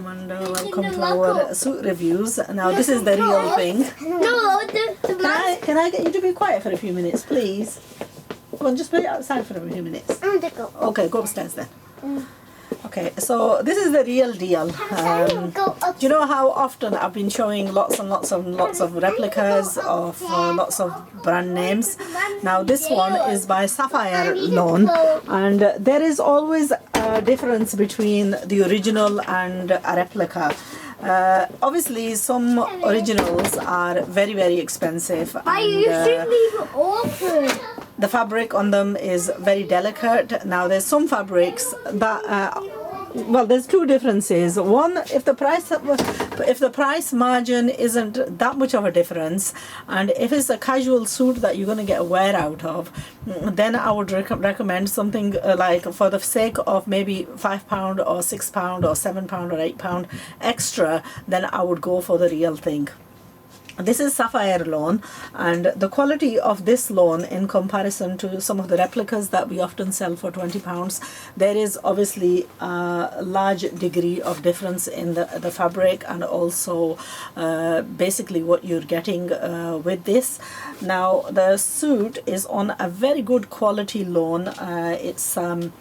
welcome and welcome to our suit reviews. Now this is the real thing. No, Can I get you to be quiet for a few minutes, please? Come on, just put it outside for a few minutes. I want to go. Okay, go upstairs then. Okay, so this is the real deal. Go up. Do you know how often I've been showing lots and lots of replicas of lots of brand names? Now this one is by Sapphire Loan, and there is always a difference between the original and a replica. Obviously some originals are very, very expensive, Why you should and leave it open? the fabric on them is very delicate. Now there's some fabrics that well, there's two differences. One, if the price margin isn't that much of a difference, and if it's a casual suit that you're going to get wear out of, then I would recommend something like, for the sake of maybe £5 or £6 or £7 or £8 extra, then I would go for the real thing. This is Sapphire Loan, and the quality of this loan in comparison to some of the replicas that we often sell for £20, there is obviously a large degree of difference in the fabric, and also basically what you're getting with this. Now the suit is on a very good quality loan. It's sort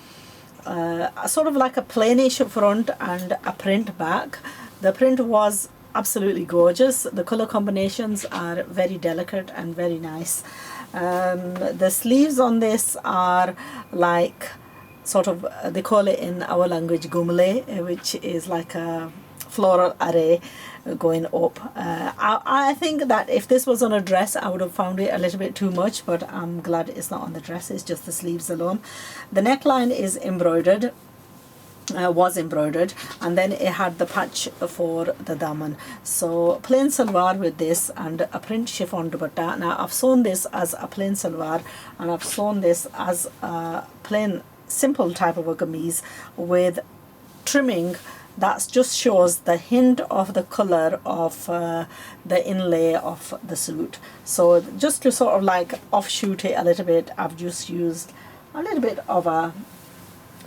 of like a plainish front and a print back. The print was absolutely gorgeous. The color combinations are very delicate and very nice. The sleeves on this are like sort of, they call it in our language gumle, which is like a floral array going up. I think that if this was on a dress, I would have found it a little bit too much, but I'm glad it's not on the dress. It's just the sleeves alone. The neckline is embroidered. Was embroidered, and then it had the patch for the daman. So plain salwar with this and a print chiffon dupatta. Now I've sewn this as a plain salwar, and I've sewn this as a plain simple type of a kameez with trimming that just shows the hint of the color of the inlay of the suit. So just to sort of like offshoot it a little bit, I've just used a little bit of a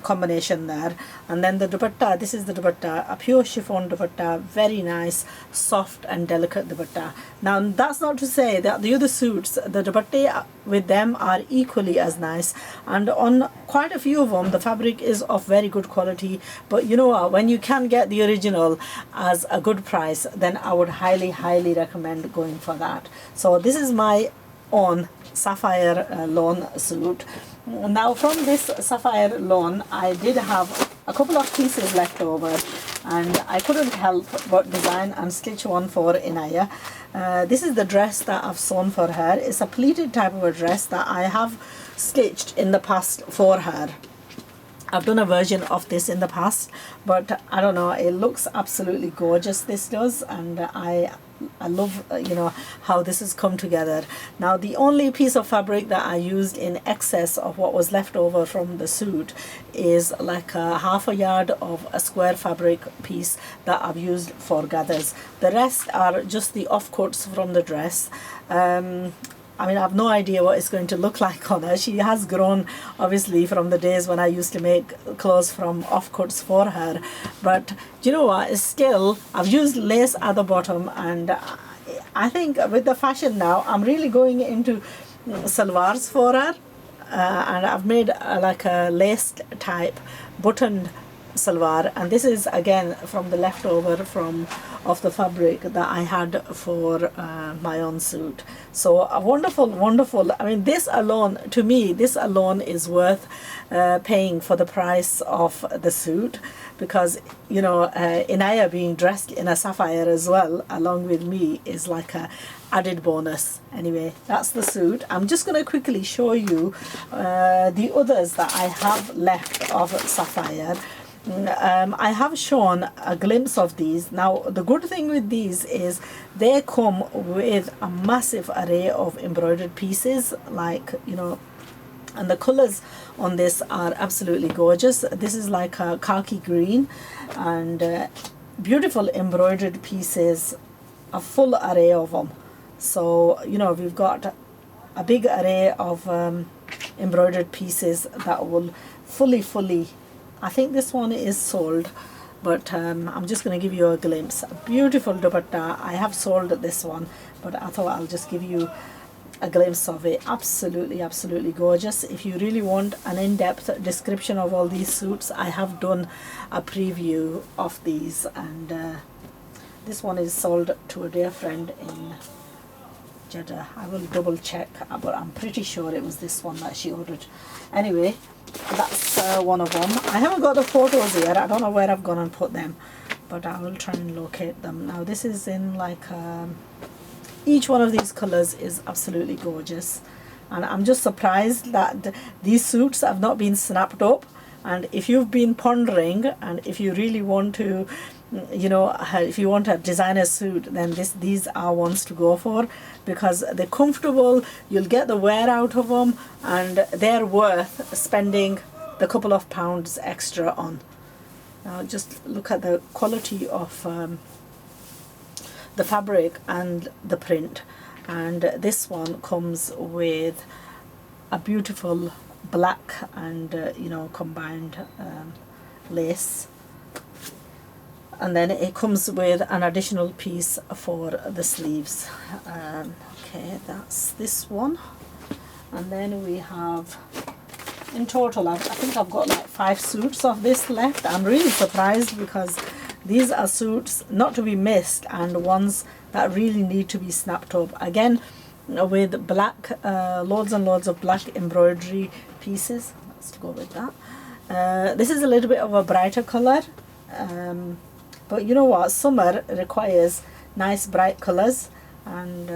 combination there. And then the dupatta, this is the dupatta, a pure chiffon dupatta, very nice, soft and delicate dupatta. Now that's not to say that the other suits, the dupatta with them are equally as nice, and on quite a few of them the fabric is of very good quality. But you know what, when you can get the original as a good price, then I would highly recommend going for that. So this is my own Sapphire Loan suit. Now from this Sapphire Loan, I did have a couple of pieces left over, and I couldn't help but design and stitch one for Inaya. This is the dress that I've sewn for her. It's a pleated type of a dress that I have stitched in the past for her. I've done a version of this in the past, but I don't know, it looks absolutely gorgeous, this does, and I love you know how this has come together. Now the only piece of fabric that I used in excess of what was left over from the suit is like a half a yard of a square fabric piece that I've used for gathers. The rest are just the offcuts from the dress. I mean, I have no idea what it's going to look like on her. She has grown, obviously, from the days when I used to make clothes from offcuts for her. But do you know what? Still, I've used lace at the bottom, and I think with the fashion now, I'm really going into salwars for her. And I've made like a laced type buttoned salwar, and this is again from the leftover from of the fabric that I had for my own suit. So a wonderful, I mean, this alone, to me, this alone is worth paying for the price of the suit, because you know, Inaya being dressed in a sapphire as well along with me is like a added bonus. Anyway, that's the suit. I'm just going to quickly show you the others that I have left of sapphire. I have shown a glimpse of these. Now the good thing with these is they come with a massive array of embroidered pieces, like, you know, and the colors on this are absolutely gorgeous. This is like a khaki green, and beautiful embroidered pieces, a full array of them. So you know, we've got a big array of embroidered pieces that will fully, I think this one is sold. but I'm just going to give you a glimpse. A beautiful dupatta. I have sold this one, but I thought I'll just give you a glimpse of it. Absolutely, absolutely gorgeous. If you really want an in-depth description of all these suits, I have done a preview of these, and this one is sold to a dear friend in Jeddah. I will double check, but I'm pretty sure it was this one that she ordered. Anyway, that's one of them. I haven't got the photos here. I don't know where I've gone and put them, but I will try and locate them. Now this is in like each one of these colors is absolutely gorgeous, and I'm just surprised that these suits have not been snapped up. And if you've been pondering, and if you really want to, you know, if you want a designer suit, then these are ones to go for, because they're comfortable, you'll get the wear out of them, and they're worth spending the couple of pounds extra on. Now just look at the quality of the fabric and the print, and this one comes with a beautiful black and you know, combined lace, and then it comes with an additional piece for the sleeves. Okay, that's this one, and then we have, in total I think I've got like 5 suits of this left. I'm really surprised, because these are suits not to be missed, and ones that really need to be snapped up. Again, with black, loads and loads of black embroidery pieces. Let's go with that. This is a little bit of a brighter color, but you know what, summer requires nice bright colors, and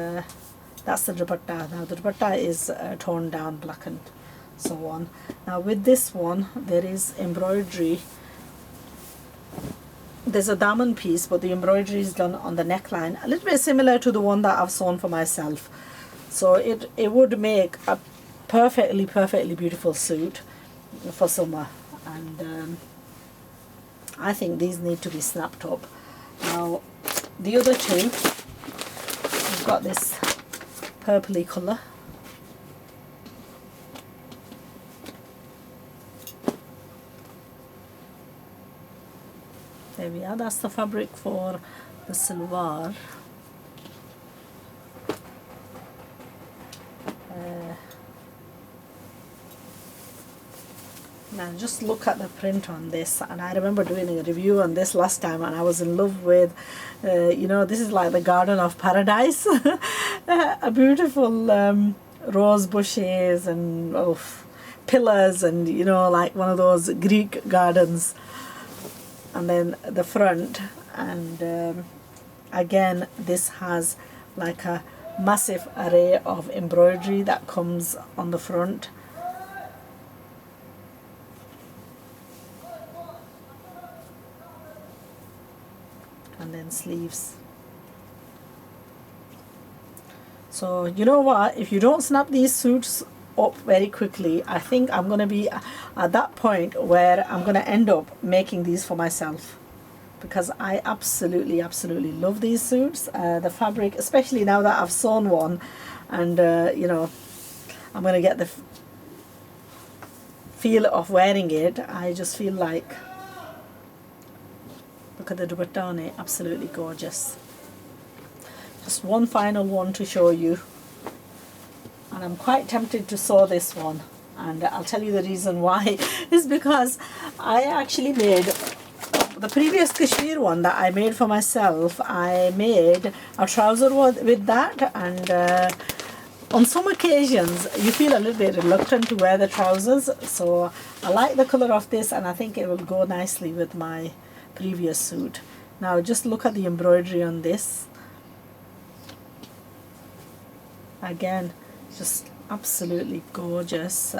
that's the dupatta. Now the dupatta is toned down, black and so on. Now with this one, there is embroidery. There's a daman piece, but the embroidery is done on the neckline, a little bit similar to the one that I've sewn for myself. So it would make a perfectly beautiful suit for summer, and I think these need to be snapped up. Now the other two, we've got this purpley colour. There we are, that's the fabric for the salwar. Now just look at the print on this, and I remember doing a review on this last time, and I was in love with, you know, this is like the Garden of Paradise. A beautiful rose bushes and pillars, and you know, like one of those Greek gardens. And then the front, and again this has like a massive array of embroidery that comes on the front, and then sleeves. So you know what, if you don't snap these suits up very quickly, I think I'm going to be at that point where I'm going to end up making these for myself, because I absolutely love these suits. The fabric, especially now that I've sewn one, and you know, I'm going to get the feel of wearing it. I just feel like, look at the dupatta on it, absolutely gorgeous. Just one final one to show you, and I'm quite tempted to sew this one, and I'll tell you the reason why. Is because I actually made the previous Kashmir one that I made for myself. I made a trouser with that, and on some occasions you feel a little bit reluctant to wear the trousers, so I like the color of this, and I think it will go nicely with my previous suit. Now just look at the embroidery on this. Again, just absolutely gorgeous.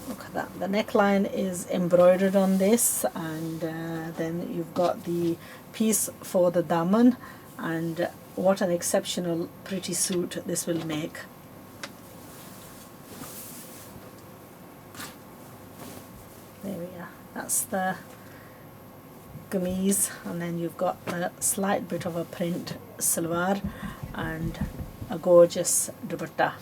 Look at that. The neckline is embroidered on this, and then you've got the piece for the daman, and what an exceptional pretty suit this will make. There we are. That's the kameez, and then you've got a slight bit of a print salwar and a gorgeous dupatta.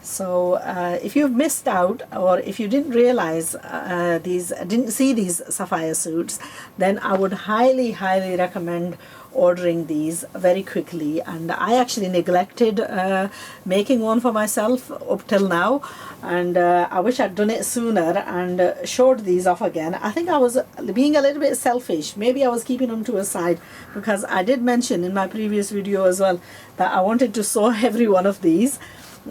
So if you've missed out, or if you didn't realize didn't see these sapphire suits, then I would highly recommend ordering these very quickly. And I actually neglected making one for myself up till now, and I wish I'd done it sooner and showed these off again. I think I was being a little bit selfish. Maybe I was keeping them to a side, because I did mention in my previous video as well that I wanted to sew every one of these.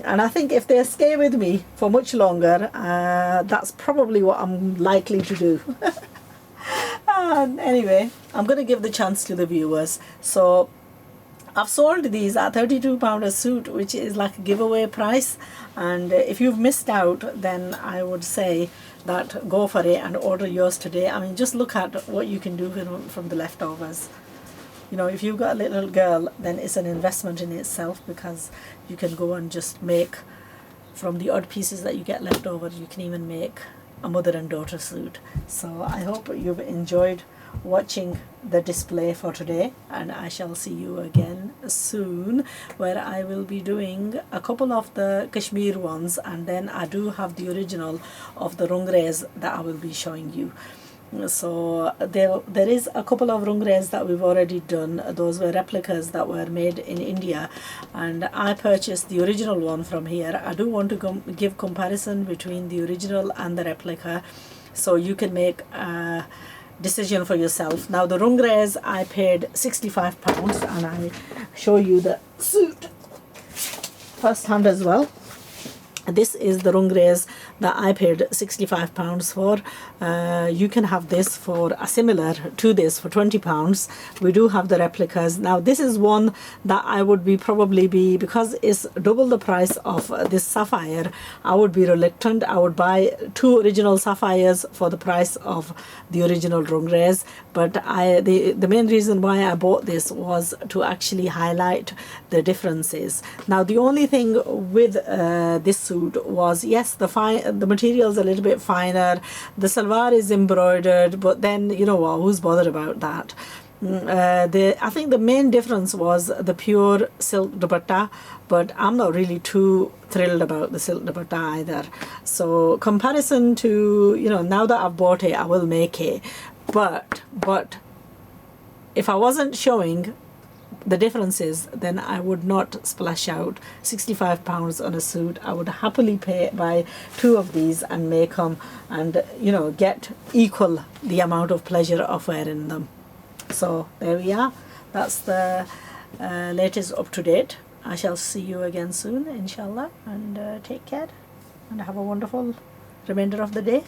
And I think if they stay with me for much longer, that's probably what I'm likely to do. Anyway, I'm going to give the chance to the viewers. So I've sold these at £32 a suit, which is like a giveaway price. And if you've missed out, then I would say that go for it and order yours today. I mean, just look at what you can do from the leftovers. You know, if you've got a little girl, then it's an investment in itself, because you can go and just make, from the odd pieces that you get left over, you can even make a mother and daughter suit. So I hope you've enjoyed watching the display for today, and I shall see you again soon, where I will be doing a couple of the Kashmir ones, and then I do have the original of the rungrays that I will be showing you. So there is a couple of rungrays that we've already done. Those were replicas that were made in India, and I purchased the original one from here. I do want to give comparison between the original and the replica, so you can make a decision for yourself. Now the rungrays I paid £65, and I show you the suit first hand as well. This is the rungrays that I paid £65 for. You can have this for a similar to this for £20. We do have the replicas. Now this is one that I would probably be, because it's double the price of this sapphire, I would be reluctant. I would buy 2 original sapphires for the price of the original rungrays. But the main reason why I bought this was to actually highlight the differences. Now the only thing with this suit was, yes, the material is a little bit finer, the salwar is embroidered, but then, you know what, who's bothered about that? I think the main difference was the pure silk dupatta, but I'm not really too thrilled about the silk dupatta either. So comparison to, you know, now that I've bought it, I will make it, but if I wasn't showing the differences, then I would not splash out £65 on a suit. I would happily buy 2 of these and make them, and, you know, get equal the amount of pleasure of wearing them. So there we are. That's the latest up to date. I shall see you again soon, inshallah, and take care and have a wonderful remainder of the day.